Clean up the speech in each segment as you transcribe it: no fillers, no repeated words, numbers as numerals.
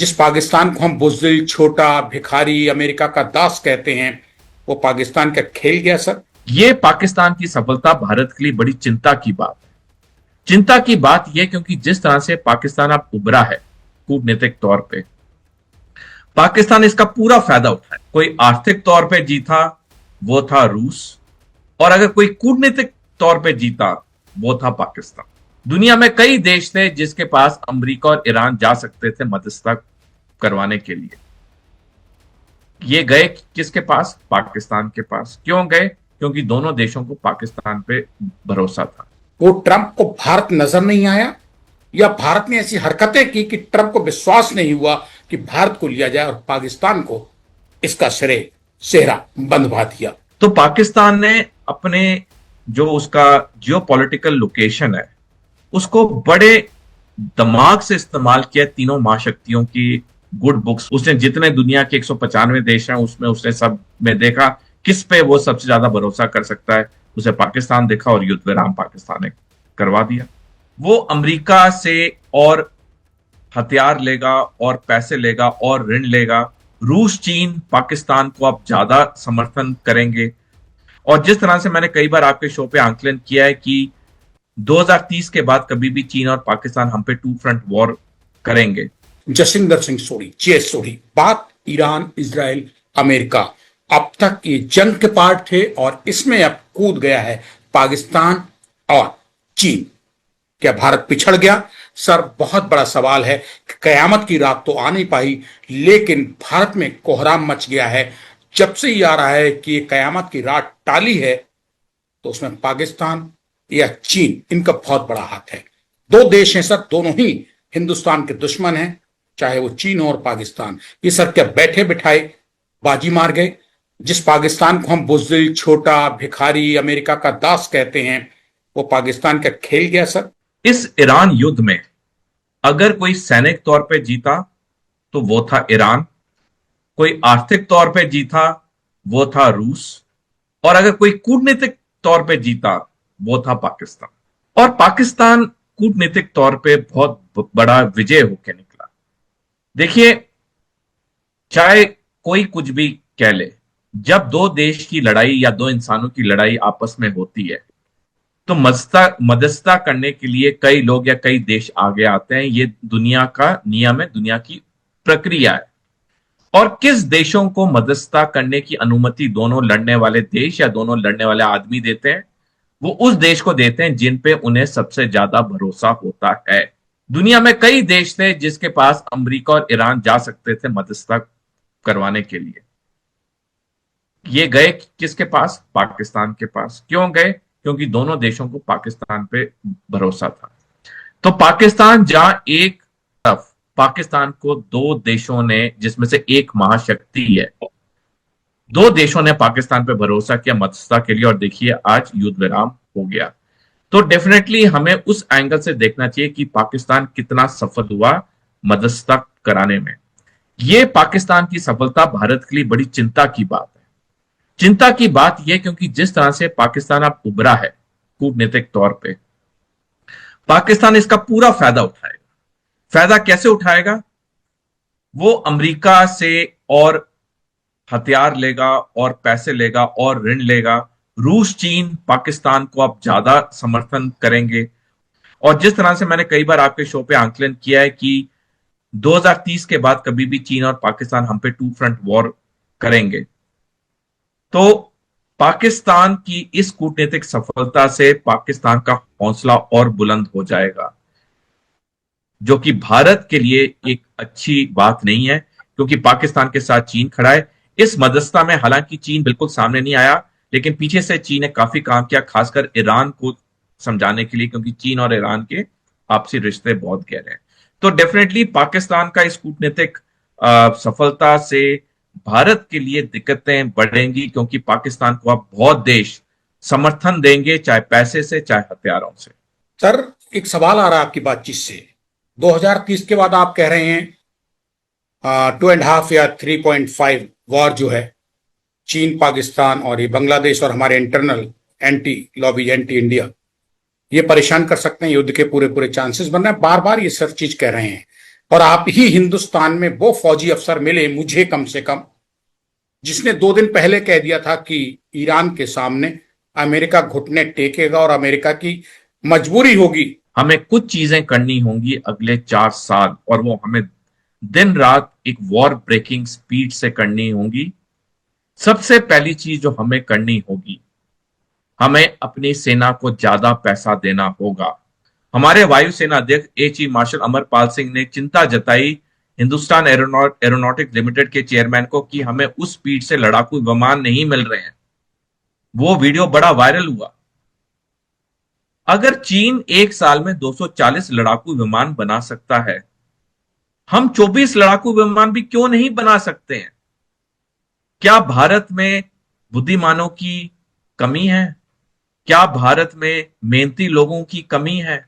जिस पाकिस्तान को हम बुज़दिल, छोटा, भिखारी, अमेरिका का दास कहते हैं, वो पाकिस्तान का खेल गया सर। ये पाकिस्तान की सफलता भारत के लिए बड़ी चिंता की बात है। चिंता की बात यह क्योंकि जिस तरह से पाकिस्तान अब उभरा है कूटनीतिक तौर पे, पाकिस्तान इसका पूरा फायदा उठाए। कोई आर्थिक तौर पे जीता वो था रूस, और अगर कोई कूटनीतिक तौर पे जीता वो था पाकिस्तान। दुनिया में कई देश थे जिसके पास अमेरिका और ईरान जा सकते थे मध्यस्थता करवाने के लिए। ये गए किसके पास? पाकिस्तान के पास। क्यों गए? क्योंकि दोनों देशों को पाकिस्तान पे भरोसा था। वो ट्रंप को भारत नजर नहीं आया, या भारत ने ऐसी हरकतें की कि ट्रंप को विश्वास नहीं हुआ कि भारत को लिया जाए और पाकिस्तान को इसका श्रेय सेहरा बंधवा दिया। तो पाकिस्तान ने अपने जो उसका जियोपॉलिटिकल लोकेशन है उसको बड़े दिमाग से इस्तेमाल किया। तीनों महाशक्तियों की गुड बुक्स उसने, जितने दुनिया के 195 देश हैं उसमें उसने सब में देखा किस पे वो सबसे ज्यादा भरोसा कर सकता है। उसे पाकिस्तान देखा और युद्ध विराम पाकिस्तान ने करवा दिया। वो अमेरिका से और हथियार लेगा और पैसे लेगा और ऋण लेगा। रूस, चीन पाकिस्तान को अब ज्यादा समर्थन करेंगे। और जिस तरह से मैंने कई बार आपके शो पे आंकलन किया है कि 2030 के बाद कभी भी चीन और पाकिस्तान हम पे टू फ्रंट वॉर करेंगे। जसिंदर सिंह सोढ़ी, जे.एस. सोढ़ी, बात ईरान, इजराइल, अमेरिका अब तक ये जंग के पार्ट थे और इसमें अब कूद गया है पाकिस्तान और चीन। क्या भारत पिछड़ गया? सर, बहुत बड़ा सवाल है। कयामत की रात तो आ नहीं पाई, लेकिन भारत में कोहराम मच गया है। जब से ये आ रहा है कि कयामत की रात टाली है, तो उसमें पाकिस्तान या चीन, इनका बहुत बड़ा हाथ है। दो देश हैं सर, दोनों ही हिंदुस्तान के दुश्मन हैं, चाहे वो चीन हो और पाकिस्तान। ये सर क्या बैठे बिठाए बाजी मार गए? जिस पाकिस्तान को हम बुज़दिल, छोटा, भिखारी, अमेरिका का दास कहते हैं, वो पाकिस्तान का खेल गया सर। इस ईरान युद्ध में अगर कोई सैनिक तौर पे जीता तो वो था ईरान, कोई आर्थिक तौर पे जीता वो था रूस, और अगर कोई कूटनीतिक तौर पे जीता वो था पाकिस्तान। और पाकिस्तान कूटनीतिक तौर पे बहुत बड़ा विजय होकर निकला। देखिए, चाहे कोई कुछ भी कह ले, जब दो देश की लड़ाई या दो इंसानों की लड़ाई आपस में होती है तो मध्यस्थता करने के लिए कई लोग या कई देश आगे आते हैं। ये दुनिया का नियम है, दुनिया की प्रक्रिया है। और किस देशों को मध्यस्थता करने की अनुमति दोनों लड़ने वाले देश या दोनों लड़ने वाले आदमी देते हैं? वो उस देश को देते हैं जिन पे उन्हें सबसे ज्यादा भरोसा होता है। दुनिया में कई देश थे जिसके पास अमेरिका और ईरान जा सकते थे मध्यस्थता करवाने के लिए। ये गए किसके पास? पाकिस्तान के पास। क्यों गए? क्योंकि दोनों देशों को पाकिस्तान पे भरोसा था। तो पाकिस्तान जहां एक तरफ पाकिस्तान को दो देशों ने, जिसमें से एक महाशक्ति है, दो देशों ने पाकिस्तान पे भरोसा किया मध्यस्थता के लिए, और देखिए आज युद्ध विराम हो गया। तो डेफिनेटली हमें उस एंगल से देखना चाहिए कि पाकिस्तान कितना सफल हुआ मध्यस्थता कराने में। यह पाकिस्तान की सफलता भारत के लिए बड़ी चिंता की बात है। चिंता की बात यह क्योंकि जिस तरह से पाकिस्तान अब उभरा है कूटनीतिक तौर पे, पाकिस्तान इसका पूरा फायदा उठाएगा। फायदा कैसे उठाएगा? वो अमेरिका से और हथियार लेगा और पैसे लेगा और ऋण लेगा। रूस, चीन पाकिस्तान को अब ज्यादा समर्थन करेंगे। और जिस तरह से मैंने कई बार आपके शो पे आंकलन किया है कि 2030 के बाद कभी भी चीन और पाकिस्तान हम पे टू फ्रंट वॉर करेंगे, तो पाकिस्तान की इस कूटनीतिक सफलता से पाकिस्तान का हौसला और बुलंद हो जाएगा, जो कि भारत के लिए एक अच्छी बात नहीं है, क्योंकि पाकिस्तान के साथ चीन खड़ा है इस मध्यस्थता में। हालांकि चीन बिल्कुल सामने नहीं आया, लेकिन पीछे से चीन ने काफी काम किया, खासकर ईरान को समझाने के लिए, क्योंकि चीन और ईरान के आपसी रिश्ते बहुत गहरे हैं। तो डेफिनेटली पाकिस्तान का इस कूटनीतिक सफलता से भारत के लिए दिक्कतें बढ़ेंगी, क्योंकि पाकिस्तान को अब बहुत देश समर्थन देंगे, चाहे पैसे से चाहे हथियारों से। सर, एक सवाल आ रहा है आपकी बातचीत से। 2030 के बाद आप कह रहे हैं 2.5 या 3.5 वॉर जो है चीन, पाकिस्तान और ये बांग्लादेश और हमारे internal anti lobby, anti India, ये परेशान कर सकते हैं, युद्ध के पूरे पूरे चांसेस बन रहे हैं। बार बार ये सब चीज कह रहे हैं। और आप ही हिंदुस्तान में वो फौजी अफसर मिले मुझे कम से कम, जिसने 2 दिन पहले कह दिया था कि ईरान के सामने अमेरिका घुटने टेकेगा और अमेरिका की मजबूरी होगी। हमें कुछ चीजें करनी होंगी अगले 4 साल, और वो हमें दिन रात एक वॉर ब्रेकिंग स्पीड से करनी होंगी। सबसे पहली चीज जो हमें करनी होगी, हमें अपनी सेना को ज्यादा पैसा देना होगा। हमारे वायुसेना अध्यक्ष air chief marshal Amarpal Singh ने चिंता जताई हिंदुस्तान एरोनॉटिक्स लिमिटेड के चेयरमैन को कि हमें उस स्पीड से लड़ाकू विमान नहीं मिल रहे हैं। वो वीडियो बड़ा वायरल हुआ। अगर चीन एक साल में 240 लड़ाकू विमान बना सकता है, हम 24 लड़ाकू विमान भी क्यों नहीं बना सकते हैं? क्या भारत में बुद्धिमानों की कमी है? क्या भारत में मेहनती लोगों की कमी है?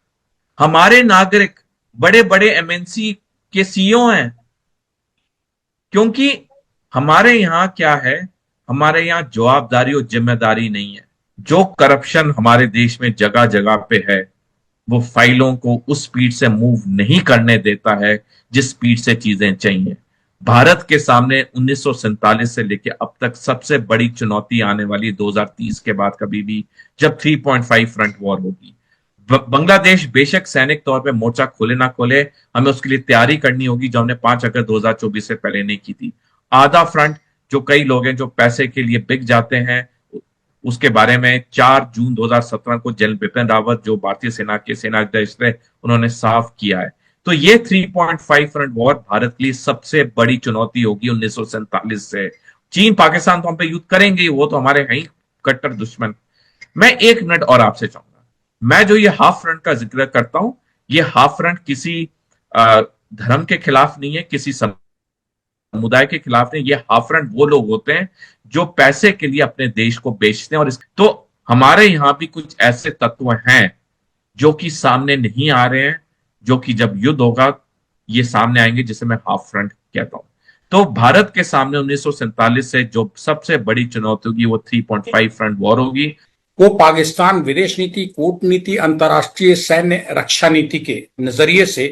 हमारे नागरिक बड़े बड़े एमएनसी के सीईओ हैं। क्योंकि हमारे यहां क्या है, हमारे यहां जवाबदारी और जिम्मेदारी नहीं है। जो करप्शन हमारे देश में जगह जगह पे है, वो फाइलों को उस स्पीड से मूव नहीं करने देता है जिस स्पीड से चीजें चाहिए। भारत के सामने 1947 से लेकर अब तक सबसे बड़ी चुनौती आने वाली 2030 के बाद कभी भी, जब 3.5 फ्रंट वॉर होगी। बांग्लादेश बेशक सैनिक तौर पे मोर्चा खोले ना खोले, हमें उसके लिए तैयारी करनी होगी, जो हमने 5 अगस्त 2024 से पहले नहीं की थी। आधा फ्रंट, जो कई लोग हैं जो पैसे के लिए बिक जाते हैं, उसके बारे में 4 जून 2017 को जनरल बिपिन रावत, जो भारतीय सेना के सेनाध्यक्ष थे, उन्होंने साफ किया है। तो ये 3.5 फ्रंट वॉर भारत के लिए सबसे बड़ी चुनौती होगी 1947 से। चीन पाकिस्तान तो हम पे युद्ध करेंगे, वो तो हमारे हैं ही कट्टर दुश्मन। मैं 1 मिनट और आपसे चाहूंगा, मैं जो ये हाफ फ्रंट का जिक्र करता हूं, ये हाफ फ्रंट किसी धर्म के खिलाफ नहीं है, किसी समुदाय के खिलाफ नहीं। ये हाफ फ्रंट वो लोग होते हैं जो पैसे के लिए अपने देश को बेचते हैं। और तो हमारे यहां भी कुछ ऐसे तत्व हैं जो कि सामने नहीं आ रहे हैं, जो कि जब युद्ध होगा ये सामने आएंगे, जिसे मैं हाफ फ्रंट कहता हूं। तो भारत के सामने 1947 से जो सबसे बड़ी चुनौती होगी वो 3.5 फ्रंट वॉर होगी। वो पाकिस्तान विदेश नीति, कूटनीति, अंतर्राष्ट्रीय सैन्य रक्षा नीति के नजरिए से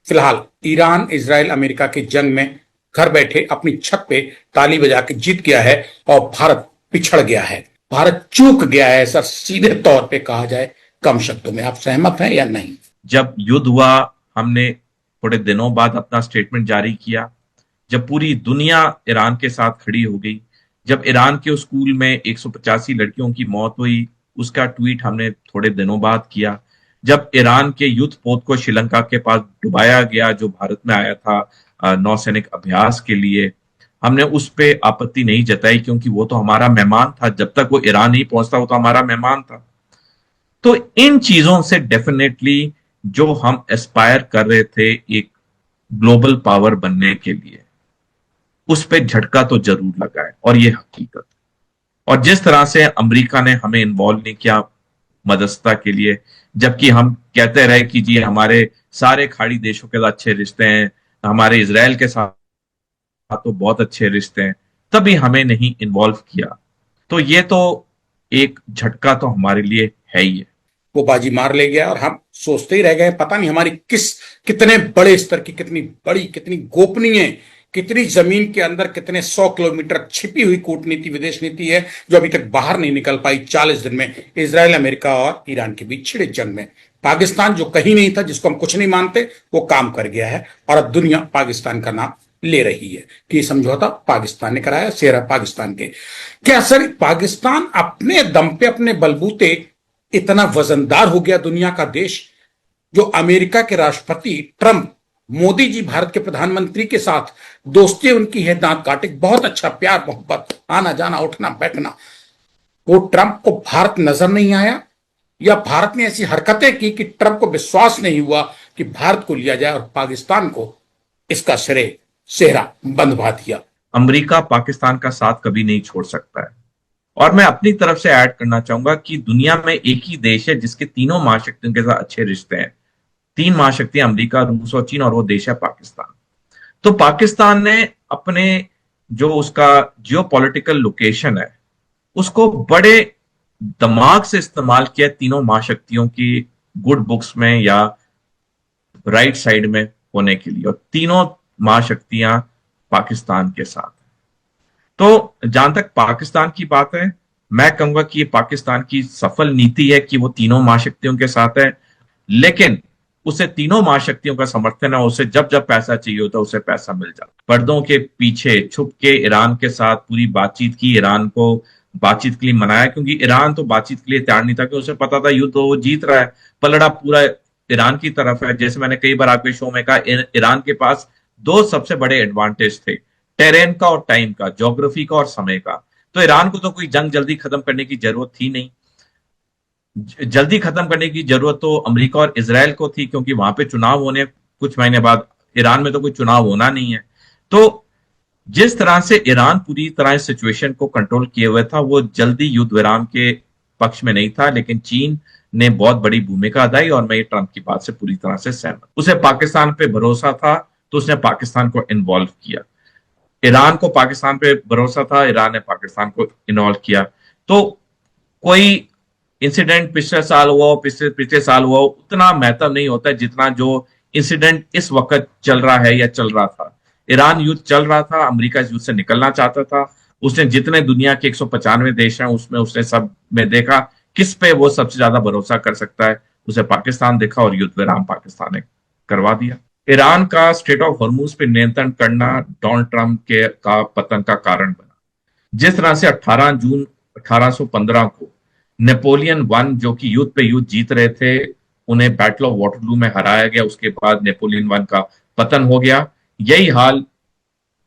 फिलहाल ईरान, इजराइल, अमेरिका की जंग में घर बैठे अपनी छत पे ताली बजा के जीत गया है और भारत पिछड़ गया है, भारत चूक गया है, ऐसा सीधे तौर पे कहा जाए कम शब्दों में। आप सहमत हैं या नहीं? जब युद्ध हुआ, हमने थोड़े दिनों बाद अपना स्टेटमेंट जारी किया, जब पूरी दुनिया ईरान के साथ खड़ी हो गई, जब ईरान के उस स्कूल में 185 लड़कियों की मौत हुई, उसका ट्वीट हमने थोड़े दिनों बाद किया। जब ईरान के युद्ध पोत को श्रीलंका के पास डुबाया गया, जो भारत में आया था नौसैनिक अभ्यास के लिए, हमने उस पे आपत्ति नहीं जताई, क्योंकि वो तो हमारा मेहमान था। जब तक वो ईरान नहीं पहुंचता, वो तो हमारा मेहमान था। तो इन चीजों से डेफिनेटली जो हम एस्पायर कर रहे थे एक ग्लोबल पावर बनने के लिए, उस पे झटका तो जरूर लगा है, और ये हकीकत। और जिस तरह से अमेरिका ने हमें इन्वॉल्व नहीं किया मध्यस्थता के लिए, जबकि हम कहते रहे कि जी हमारे सारे खाड़ी देशों के साथ अच्छे रिश्ते हैं, हमारे इजराइल के साथ तो बहुत अच्छे रिश्ते हैं, तभी हमें नहीं इन्वॉल्व किया। तो ये तो एक झटका तो हमारे लिए है ही है। वो बाजी मार ले गया और हम सोचते ही रह गए, पता नहीं हमारी कितने बड़े स्तर की, कितनी बड़ी, कितनी गोपनीय, कितनी जमीन के अंदर कितने 100 किलोमीटर छिपी हुई कूटनीति, विदेश नीति है, जो अभी तक बाहर नहीं निकल पाई 40 दिन में इजराइल, अमेरिका और ईरान के बीच छिड़े जंग में। पाकिस्तान जो कहीं नहीं था, जिसको हम कुछ नहीं मानते, वो काम कर गया है और अब दुनिया पाकिस्तान का नाम ले रही है कि समझौता पाकिस्तान ने कराया, सेरा पाकिस्तान के। क्या सर पाकिस्तान अपने दम पे, अपने बलबूते इतना वजनदार हो गया दुनिया का देश, जो अमेरिका के राष्ट्रपति ट्रंप, मोदी जी भारत के प्रधानमंत्री के साथ दोस्ती उनकी है, दांत काटे, बहुत अच्छा प्यार मोहब्बत, आना जाना, उठना बैठना, वो ट्रंप को भारत नजर नहीं आया, या भारत ने ऐसी हरकतें की कि ट्रंप को विश्वास नहीं हुआ कि भारत को लिया जाए और पाकिस्तान को इसका सेहरा बंधवा दिया। अमेरिका पाकिस्तान का साथ कभी नहीं छोड़ सकता है। और मैं अपनी तरफ से ऐड करना चाहूंगा कि दुनिया में एक ही देश है जिसके तीनों महाशक्तियों के साथ अच्छे रिश्ते हैं। 3 महाशक्तियां, अमेरिका, रूस और चीन, और वो देश है पाकिस्तान। तो पाकिस्तान ने अपने जो उसका जियोपॉलिटिकल लोकेशन है, उसको बड़े दिमाग से इस्तेमाल किया तीनों महाशक्तियों की गुड बुक्स में या राइट साइड में होने के लिए, और तीनों महाशक्तियां पाकिस्तान के साथ हैं। तो जहां तक पाकिस्तान की बात है, मैं कहूंगा कि ये पाकिस्तान की सफल नीति है कि वो तीनों महाशक्तियों के साथ है, लेकिन उसे तीनों महाशक्तियों का समर्थन है, उसे जब जब पैसा चाहिए होता है उसे पैसा मिल जाता है। पर्दों के पीछे छुप के ईरान के साथ पूरी बातचीत की, ईरान को बातचीत के लिए मनाया, क्योंकि ईरान तो बातचीत के लिए तैयार नहीं था, कि उसे पता था युद्ध वो जीत रहा है, पलड़ा पूरा ईरान की तरफ है। जैसे मैंने कई बार आपके शो में कहा, ईरान के पास दो सबसे बड़े एडवांटेज थे, टेरेन का और टाइम का, ज्योग्राफी का और समय का। तो ईरान को तो कोई जंग जल्दी खत्म करने की जरूरत थी नहीं। जल्दी खत्म करने की जरूरत तो अमेरिका और इजराइल को थी, क्योंकि वहां पे चुनाव होने कुछ महीने बाद, ईरान में तो कोई चुनाव होना नहीं है। तो जिस तरह से ईरान पूरी तरह इस सिचुएशन को कंट्रोल किए हुए था, वो जल्दी युद्ध विराम के पक्ष में नहीं था, लेकिन चीन ने बहुत बड़ी भूमिका अदाई, और मैं ये ट्रंप की बात से पूरी तरह से सहमत। उसे पाकिस्तान पे भरोसा था तो उसने पाकिस्तान को इन्वॉल्व किया, ईरान को पाकिस्तान पे भरोसा था, ईरान ने पाकिस्तान को इन्वॉल्व किया। तो कोई इंसिडेंट पिछले साल हुआ हो, पिछले पिछले साल हुआ हो, उतना महत्व नहीं होता है जितना जो इंसिडेंट इस वक्त चल रहा है या चल रहा था। ईरान युद्ध चल रहा था, अमेरिका इस युद्ध से निकलना चाहता था। उसने जितने दुनिया के 195 देश हैं उसमें उसने सब में देखा किस पे वो सबसे ज्यादा भरोसा कर सकता है, उसे पाकिस्तान देखा और युद्ध विराम पाकिस्तान ने करवा दिया। ईरान का स्ट्रेट ऑफ हॉर्मूज पे नियंत्रण करना डोनाल्ड ट्रंप के का पतन का कारण बना। जिस तरह से 18 जून 1815 को नेपोलियन वन, जो कि युद्ध पे युद्ध जीत रहे थे, उन्हें बैटल ऑफ वाटरलू में हराया गया, उसके बाद नेपोलियन वन का पतन हो गया। यही हाल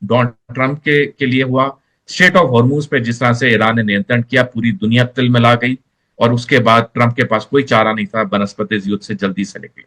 डोनाल्ड ट्रंप के लिए हुआ। स्ट्रेट ऑफ हॉर्मूज पे जिस तरह से ईरान ने नियंत्रण किया, पूरी दुनिया तिल मिला गई, और उसके बाद ट्रंप के पास कोई चारा नहीं था बनस्पति युद्ध से जल्दी से निकले।